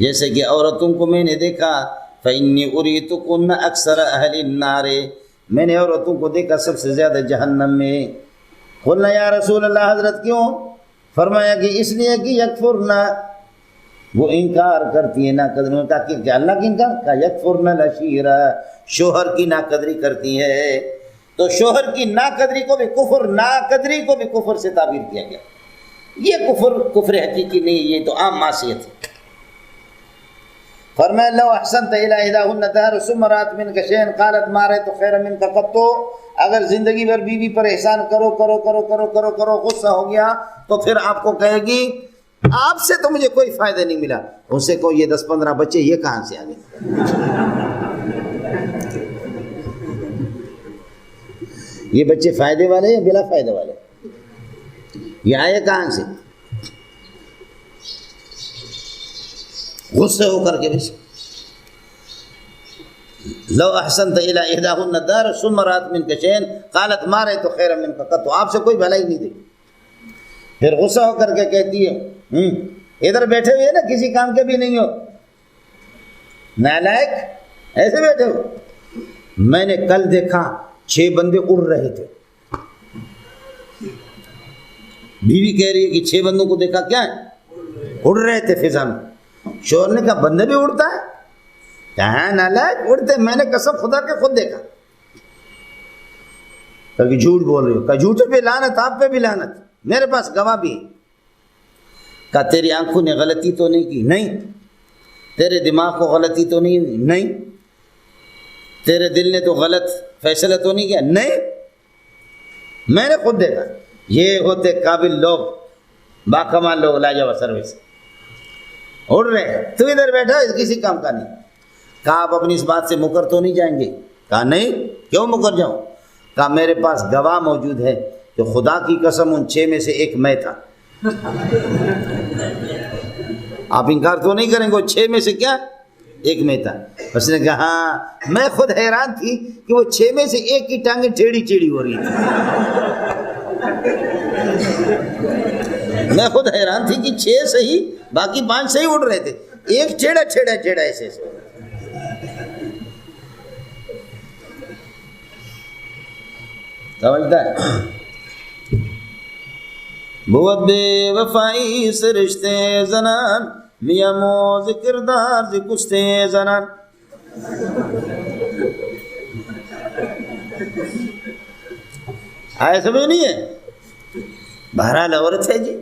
جیسے کہ عورتوں کو میں نے دیکھا فإنی اریتکن اکثر اہل النار، میں نے عورتوں کو دیکھا سب سے زیادہ جہنم میں۔ قلنا یا رسول اللہ، حضرت کیوں؟ فرمایا کہ اس لیے کہ یکفرنا، وہ انکار کرتی ہے ناقدریوں کا، کہ اللہ کی انکار کا، یکفرنا العشیرہ، شوہر کی ناقدری کرتی ہے۔ تو شوہر کی ناقدری کو بھی کفر، ناقدری کو بھی کفر سے تعبیر کیا گیا۔ یہ کفر حقیقی نہیں، یہ تو عام معصیت ہے۔ فرمایا لو احسنت الی احداہن الدہر ثم رأت منک شیئا قالت ما رأیت خیرا منک قط، اگر زندگی بھر بیوی پر احسان کرو کرو کرو کرو کرو کرو، غصہ ہو گیا تو پھر آپ کو کہے گی آپ سے تو مجھے کوئی فائدہ نہیں ملا، ان سے کو یہ 10-15 بچے یہ کہاں سے آ گئے؟ یہ بچے فائدے والے یا بلا فائدے والے؟ یہ آئے کہاں سے؟ غصے ہو کر کے بس لو احسنت الی احداہن الدہر ثم رأت منک شیئا قالت ما رأیت خیرا منک قط، آپ سے کوئی بھلائی نہیں دیکھی۔ پھر غصہ ہو کر کے کہتی ہے ادھر بیٹھے ہوئے نا، کسی کام کے بھی نہیں ہو، نالائق، ایسے بیٹھے ہو۔ میں نے کل دیکھا 6 بندے اڑ رہے تھے، بیوی کہہ رہی ہے کہ 6 بندوں کو دیکھا، کیا ہے؟ اڑ رہے تھے فضا میں۔ شوہر نے کہا بندے بھی اڑتا ہے؟ کہاں نالائق، اڑتے، میں نے قسم خدا کے خود دیکھا۔ کہ جھوٹ بول رہے ہو، کہ جھوٹے پہ لعنت، آپ پہ بھی لعنت، میرے پاس گواہ بھی ہے۔ کہ تیری آنکھوں نے غلطی تو نہیں کی؟ نہیں۔ تیرے دماغ کو غلطی تو نہیں ہوئی؟ نہیں۔ تیرے دل نے تو غلط فیصلہ تو نہیں کیا؟ نہیں، میں نے خود دیکھا۔ یہ ہوتے قابل لوگ، باکمال لوگ، لاجواب سروس، اڑ رہے ہیں، تو ادھر بیٹھا ہے، کسی کام کا نہیں۔ کہا آپ اپنی اس بات سے مکر تو نہیں جائیں گے؟ کہا نہیں، کیوں مکر جاؤں؟ کہا میرے پاس گواہ موجود ہے کہ خدا کی قسم ان 6 میں سے ایک میں تھا۔ آپ انکار تو نہیں کریں گے وہ 6 میں سے کیا ایک میں تھا؟ اس نے کہا ہاں، میں خود حیران تھی کہ وہ 6 میں سے ایک کی ٹانگیں ٹیڑھی ٹیڑھی ہو رہی تھی۔ میں خود حیران تھی کہ 6 صحیح، باقی 5 صحیح اڑ رہے تھے، ایک ٹیڑھا ٹیڑھا ٹیڑھا ایسے ایسے۔ سمجھتا ہے؟ بہت بے وفائی سے رشتے زنان، میاں موز کردار سے کشتے زنان۔ آئے سمجھ نہیں ہے؟ بہرحال عورت ہے جی،